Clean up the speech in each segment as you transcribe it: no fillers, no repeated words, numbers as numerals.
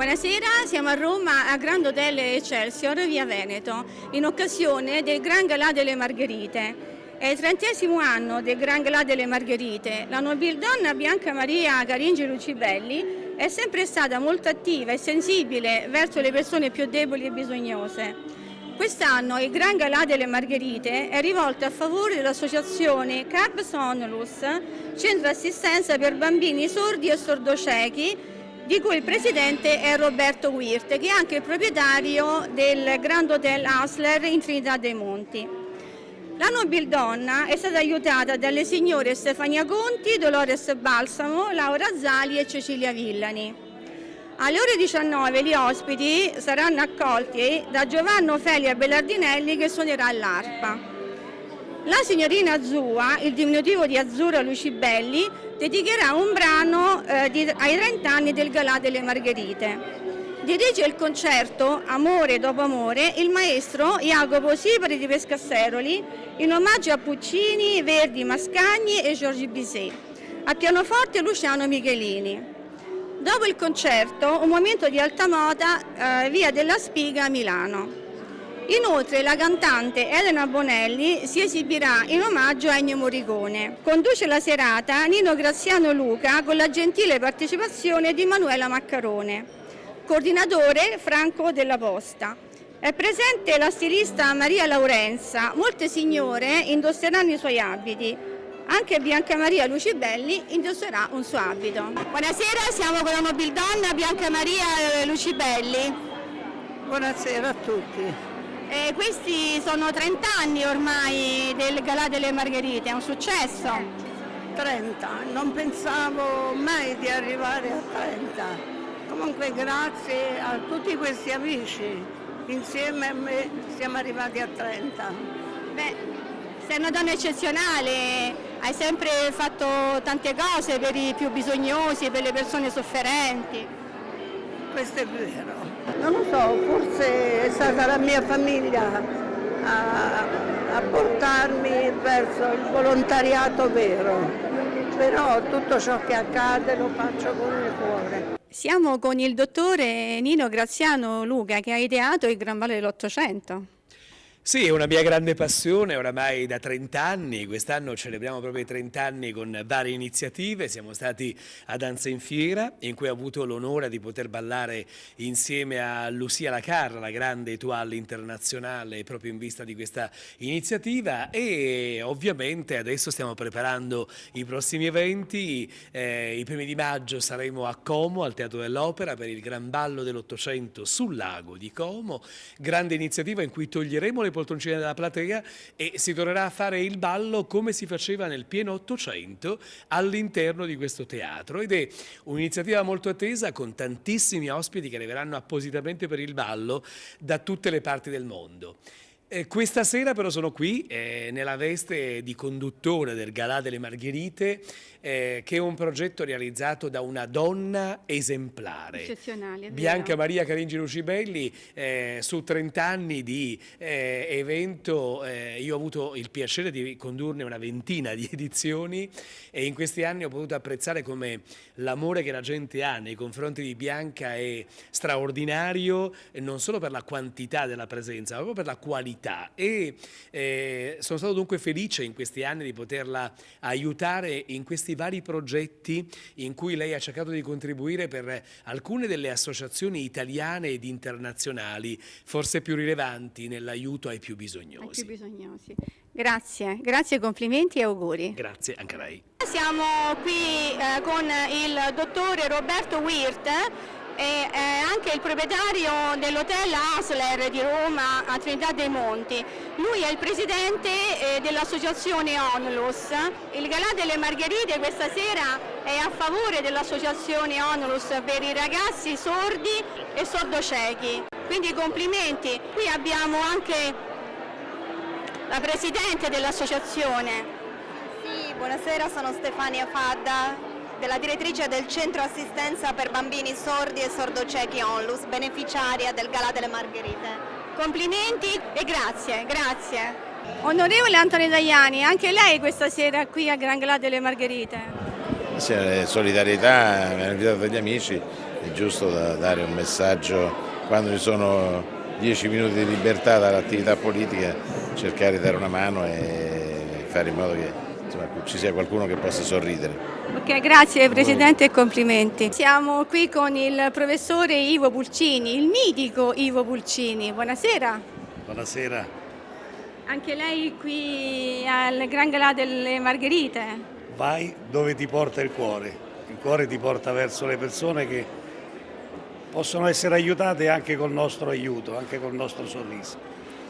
Buonasera, siamo a Roma a Grand Hotel Excelsior, via Veneto, in occasione del Gran Galà delle Margherite. È il 30° anno del Gran Galà delle Margherite. La nobildonna Bianca Maria Caringi Lucibelli è sempre stata molto attiva e sensibile verso le persone più deboli e bisognose. Quest'anno il Gran Galà delle Margherite è rivolto a favore dell'associazione CAPS Onlus, Centro Assistenza per Bambini Sordi e Sordociechi, di cui il presidente è Roberto Wirt, che è anche il proprietario del Grand Hotel Asler in Trinità dei Monti. La nobildonna è stata aiutata dalle signore Stefania Conti, Dolores Balsamo, Laura Zali e Cecilia Villani. Alle ore 19 gli ospiti saranno accolti da Giovanna Ofelia Bellardinelli, che suonerà l'arpa. La signorina Azzua, il diminutivo di Azzurra Lucibelli, dedicherà un brano ai 30 anni del Galà delle Margherite. Dirige il concerto Amore dopo amore il maestro Jacopo Sipari di Pescasseroli, in omaggio a Puccini, Verdi, Mascagni e Giorgi Bizet. A pianoforte Luciano Michelini. Dopo il concerto un momento di alta moda via della Spiga a Milano. Inoltre la cantante Elena Bonelli si esibirà in omaggio a Ennio Morricone. Conduce la serata Nino Graziano Luca con la gentile partecipazione di Manuela Maccarone. Coordinatore Franco Della Posta. È presente la stilista Maria Laurenza. Molte signore indosseranno i suoi abiti. Anche Bianca Maria Lucibelli indosserà un suo abito. Buonasera, siamo con la nobildonna Bianca Maria Lucibelli. Buonasera a tutti. Questi sono 30 anni ormai del Galà delle Margherite, è un successo. 30, non pensavo mai di arrivare a 30. Comunque grazie a tutti questi amici, insieme a me siamo arrivati a 30. Beh, sei una donna eccezionale, hai sempre fatto tante cose per i più bisognosi, per le persone sofferenti. Questo è vero. Non lo so, forse è stata la mia famiglia a portarmi verso il volontariato vero, però tutto ciò che accade lo faccio con il cuore. Siamo con il dottore Nino Graziano Luca, che ha ideato il Gran Ballo dell'800. Sì, è una mia grande passione, oramai da 30 anni, quest'anno celebriamo proprio i 30 anni con varie iniziative, siamo stati a Danza in Fiera, in cui ho avuto l'onore di poter ballare insieme a Lucia Lacarra, la grande étoile internazionale, proprio in vista di questa iniziativa, e ovviamente adesso stiamo preparando i prossimi eventi. I primi di maggio saremo a Como, al Teatro dell'Opera, per il Gran Ballo dell'800 sul lago di Como, grande iniziativa in cui toglieremo le poltroncine della platea e si tornerà a fare il ballo come si faceva nel pieno 800 all'interno di questo teatro, ed è un'iniziativa molto attesa, con tantissimi ospiti che arriveranno appositamente per il ballo da tutte le parti del mondo. Questa sera però sono qui nella veste di conduttore del Galà delle Margherite, che è un progetto realizzato da una donna esemplare, Eccezionale, Bianca Maria Caringi Lucibelli. Su 30 anni di evento io ho avuto il piacere di condurne una ventina di edizioni, e in questi anni ho potuto apprezzare come l'amore che la gente ha nei confronti di Bianca è straordinario, non solo per la quantità della presenza, ma proprio per la qualità. E sono stato dunque felice in questi anni di poterla aiutare in questi vari progetti in cui lei ha cercato di contribuire per alcune delle associazioni italiane ed internazionali forse più rilevanti nell'aiuto ai più bisognosi. Grazie, grazie, complimenti e auguri. Grazie anche a lei. Siamo qui con il dottore Roberto Wirt, è anche il proprietario dell'hotel Asler di Roma a Trinità dei Monti. Lui è il presidente dell'associazione Onlus. Il Galà delle Margherite questa sera è a favore dell'associazione Onlus per i ragazzi sordi e sordociechi. Quindi complimenti. Qui abbiamo anche la presidente dell'associazione. Sì, buonasera, sono Stefania Fadda, della direttrice del Centro Assistenza per Bambini Sordi e Sordociechi Onlus, beneficiaria del Galà delle Margherite. Complimenti e grazie, grazie. Onorevole Antonio Tajani, anche lei questa sera qui al Gran Galà delle Margherite? Sì, solidarietà, mi hanno invitato degli amici, è giusto dare un messaggio quando ci sono 10 minuti di libertà dall'attività politica, cercare di dare una mano e fare in modo che insomma, ci sia qualcuno che possa sorridere. Ok, grazie Presidente e complimenti. Siamo qui con il professore Ivo Pulcini, il mitico Ivo Pulcini. Buonasera. Buonasera. Anche lei qui al Gran Galà delle Margherite? Vai dove ti porta il cuore ti porta verso le persone che possono essere aiutate anche col nostro aiuto, anche col nostro sorriso.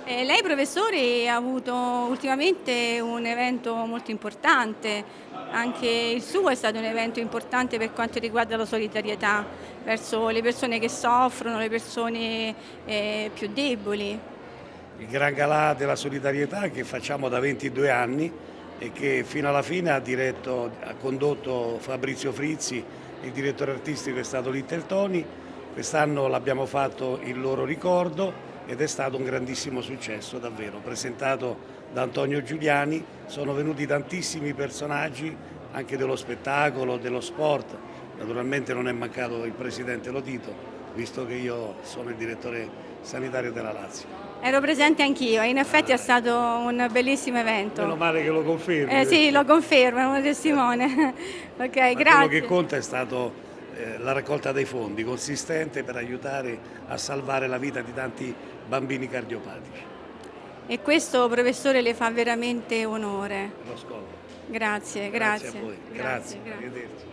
Lei professore ha avuto ultimamente un evento molto importante, anche il suo è stato un evento importante per quanto riguarda la solidarietà verso le persone che soffrono, le persone più deboli. Il Gran Galà della solidarietà che facciamo da 22 anni e che fino alla fine ha condotto Fabrizio Frizzi, il direttore artistico è stato Little Tony. Quest'anno l'abbiamo fatto in loro ricordo ed è stato un grandissimo successo, davvero, presentato da Antonio Giuliani. Sono venuti tantissimi personaggi anche dello spettacolo, dello sport. Naturalmente non è mancato il presidente Lotito, visto che io sono il direttore sanitario della Lazio. Ero presente anch'io e in effetti è stato un bellissimo evento. Meno male che lo confermi. Sì, lo confermo, è un testimone. Ok, Ma grazie. quello che conta è stato la raccolta dei fondi, consistente per aiutare a salvare la vita di tanti bambini cardiopatici. E questo, professore, le fa veramente onore. Lo scopo. Grazie, Grazie grazie. a voi. Grazie. Arrivederci.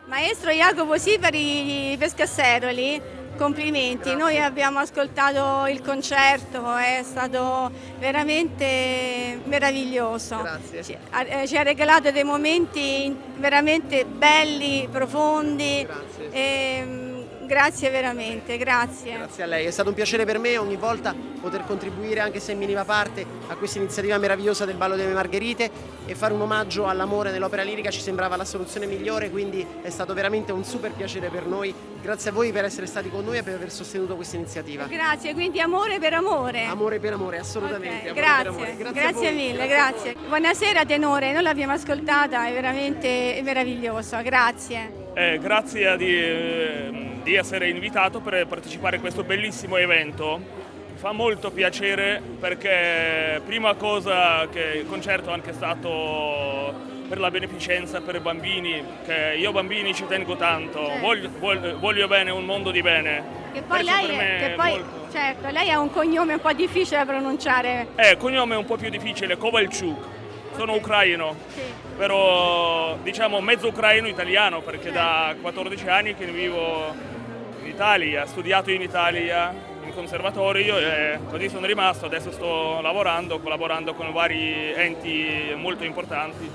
Maestro Jacopo Sipari di Pescasseroli, complimenti. Noi abbiamo ascoltato il concerto, è stato veramente meraviglioso. Grazie. Ci ha regalato dei momenti veramente belli, profondi. Grazie. Grazie veramente, grazie. Grazie a lei, è stato un piacere per me ogni volta poter contribuire, anche se in minima parte, a questa iniziativa meravigliosa del Ballo delle Margherite e fare un omaggio all'amore nell'opera lirica ci sembrava la soluzione migliore, quindi è stato veramente un super piacere per noi. Grazie a voi per essere stati con noi e per aver sostenuto questa iniziativa. Grazie, quindi amore per amore. Amore per amore, assolutamente. Okay, amore grazie, per amore. grazie mille, grazie. Buonasera tenore, noi l'abbiamo ascoltata, è veramente meraviglioso, grazie. Grazie di essere invitato per partecipare a questo bellissimo evento. Fa molto piacere perché prima cosa che il concerto è anche stato per la beneficenza per i bambini, che io bambini ci tengo tanto, voglio bene, un mondo di bene. Che poi certo, lei ha un cognome un po' difficile da pronunciare. Il cognome è un po' più difficile, Kovalchuk. Sono ucraino, Sì. però diciamo mezzo ucraino italiano perché da 14 anni che vivo in Italia, ho studiato in Italia in conservatorio e così sono rimasto, adesso sto lavorando, collaborando con vari enti molto importanti.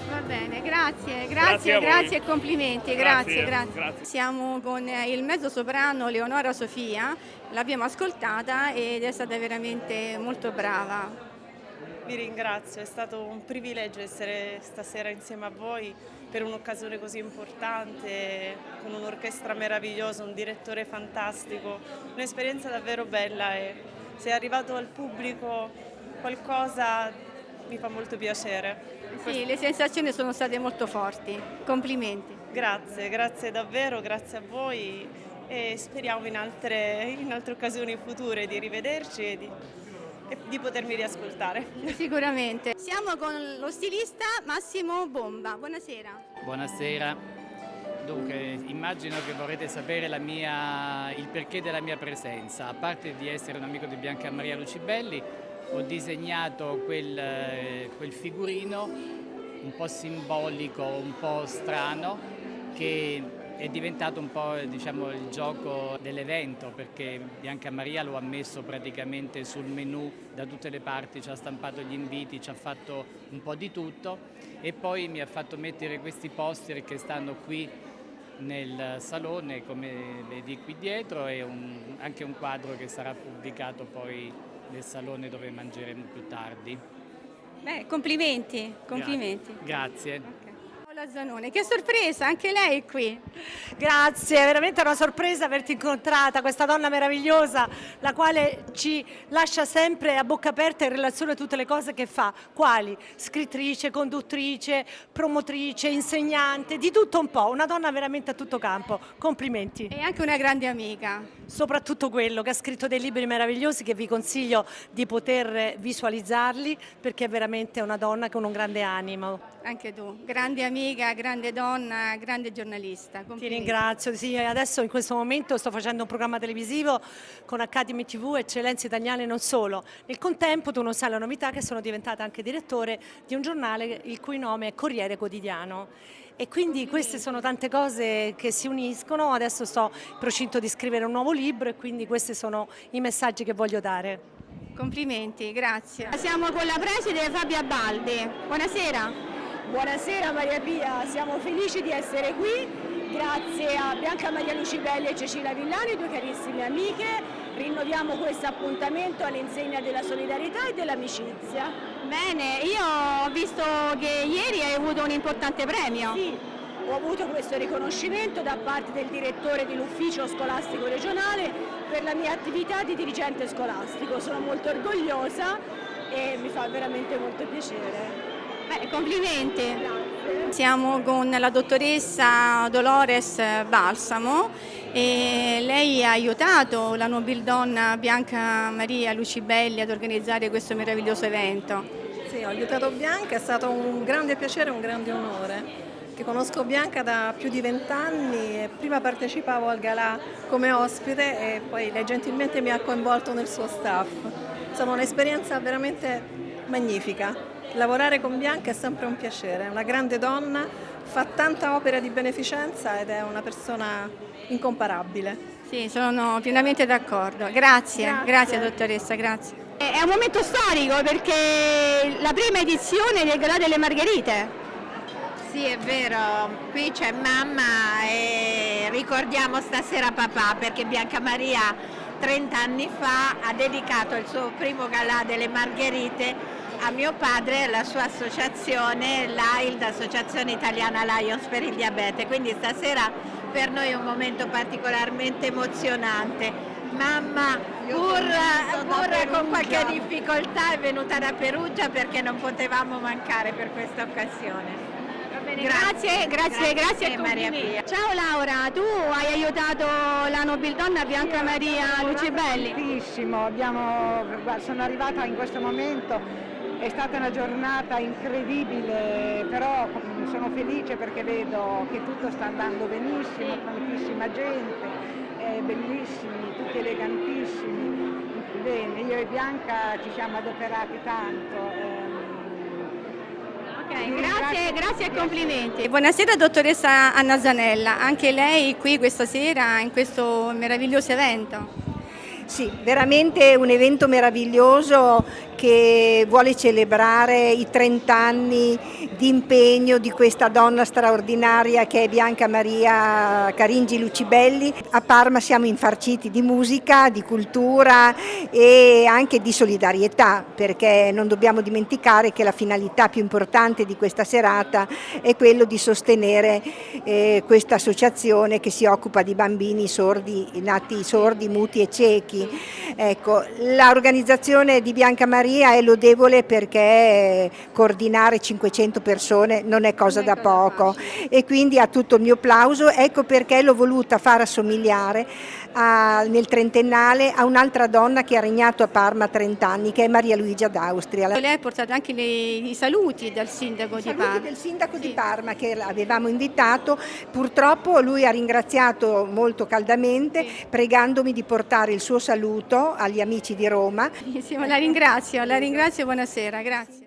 Va bene, grazie e complimenti, grazie. Siamo con il mezzosoprano Leonora Sofia, l'abbiamo ascoltata ed è stata veramente molto brava. Vi ringrazio, è stato un privilegio essere stasera insieme a voi per un'occasione così importante, con un'orchestra meravigliosa, un direttore fantastico, un'esperienza davvero bella e se è arrivato al pubblico qualcosa mi fa molto piacere. Sì, le sensazioni sono state molto forti, complimenti. Grazie davvero, grazie a voi e speriamo in altre occasioni future di rivederci e di potermi riascoltare. Sicuramente. Siamo con lo stilista Massimo Bomba. Buonasera. Buonasera. Dunque, immagino che vorrete sapere il perché della mia presenza. A parte di essere un amico di Bianca Maria Lucibelli, ho disegnato quel figurino un po' simbolico, un po' strano, che è diventato un po' diciamo, il gioco dell'evento, perché Bianca Maria lo ha messo praticamente sul menù da tutte le parti, ci ha stampato gli inviti, ci ha fatto un po' di tutto e poi mi ha fatto mettere questi poster che stanno qui nel salone, come vedi qui dietro, e anche un quadro che sarà pubblicato poi nel salone dove mangeremo più tardi. Beh, complimenti. Grazie. Okay. Paola Zanoni, che sorpresa, anche lei è qui. Grazie, è veramente una sorpresa averti incontrata, questa donna meravigliosa, la quale ci lascia sempre a bocca aperta in relazione a tutte le cose che fa. Quali? Scrittrice, conduttrice, promotrice, insegnante, di tutto un po', una donna veramente a tutto campo. Complimenti. E anche una grande amica. Soprattutto quello che ha scritto dei libri meravigliosi che vi consiglio di poter visualizzarli, perché è veramente una donna con un grande animo. Anche tu, grande amica, grande donna, grande giornalista. Ti ringrazio, sì, adesso in questo momento sto facendo un programma televisivo con Academy TV, Eccellenze Italiane e non solo. Nel contempo tu non sai la novità che sono diventata anche direttore di un giornale il cui nome è Corriere Quotidiano. E quindi queste sono tante cose che si uniscono, adesso sto in procinto di scrivere un nuovo libro e quindi questi sono i messaggi che voglio dare. Complimenti, grazie. Siamo con la preside Fabia Baldi. Buonasera. Buonasera Maria Pia, siamo felici di essere qui, grazie a Bianca Maria Lucibelli e Cecilia Villani, due carissime amiche. Rinnoviamo questo appuntamento all'insegna della solidarietà e dell'amicizia. Bene, io ho visto che ieri hai avuto un importante premio. Sì, ho avuto questo riconoscimento da parte del direttore dell'ufficio scolastico regionale per la mia attività di dirigente scolastico. Sono molto orgogliosa e mi fa veramente molto piacere. Beh, complimenti. Siamo con la dottoressa Dolores Balsamo e lei ha aiutato la nobildonna Bianca Maria Lucibelli ad organizzare questo meraviglioso evento. Sì, ho aiutato Bianca, è stato un grande piacere e un grande onore. Che conosco Bianca da più di 20 anni e prima partecipavo al galà come ospite e poi lei gentilmente mi ha coinvolto nel suo staff. Insomma, un'esperienza veramente magnifica. Lavorare con Bianca è sempre un piacere, è una grande donna, fa tanta opera di beneficenza ed è una persona incomparabile. Sì, sono pienamente d'accordo. Grazie dottoressa, grazie. È un momento storico perché la prima edizione del Galà delle Margherite. Sì, è vero, qui c'è mamma e ricordiamo stasera papà perché Bianca Maria 30 anni fa ha dedicato il suo primo Galà delle Margherite a mio padre e alla sua associazione, l'AILD, Associazione Italiana Lions per il Diabete, quindi stasera per noi è un momento particolarmente emozionante. Mamma, pur con qualche difficoltà, è venuta da Perugia perché non potevamo mancare per questa occasione. Grazie Maria Pia. Ciao Laura, tu hai aiutato la nobildonna Bianca Maria Lucibelli. Tantissimo, sono arrivata in questo momento. È stata una giornata incredibile, però sono felice perché vedo che tutto sta andando benissimo, tantissima gente, bellissimi, tutti elegantissimi. Bene, io e Bianca ci siamo adoperati tanto. Grazie e complimenti. Buonasera dottoressa Anna Zanella, anche lei qui questa sera in questo meraviglioso evento. Sì, veramente un evento meraviglioso che vuole celebrare i 30 anni di impegno di questa donna straordinaria che è Bianca Maria Caringi Lucibelli. A Parma siamo infarciti di musica, di cultura e anche di solidarietà, perché non dobbiamo dimenticare che la finalità più importante di questa serata è quello di sostenere questa associazione che si occupa di bambini sordi, nati sordi, muti e ciechi. Ecco, l'organizzazione di Bianca Maria è lodevole perché coordinare 500 persone non è cosa da poco e quindi ha tutto il mio plauso, ecco perché l'ho voluta far assomigliare nel trentennale a un'altra donna che ha regnato a Parma 30 anni, che è Maria Luigia d'Austria. Lei ha portato anche i saluti del sindaco di Parma. Del sindaco di Parma che avevamo invitato, purtroppo lui ha ringraziato molto caldamente pregandomi di portare il suo saluto agli amici di Roma. La ringrazio, buonasera, grazie.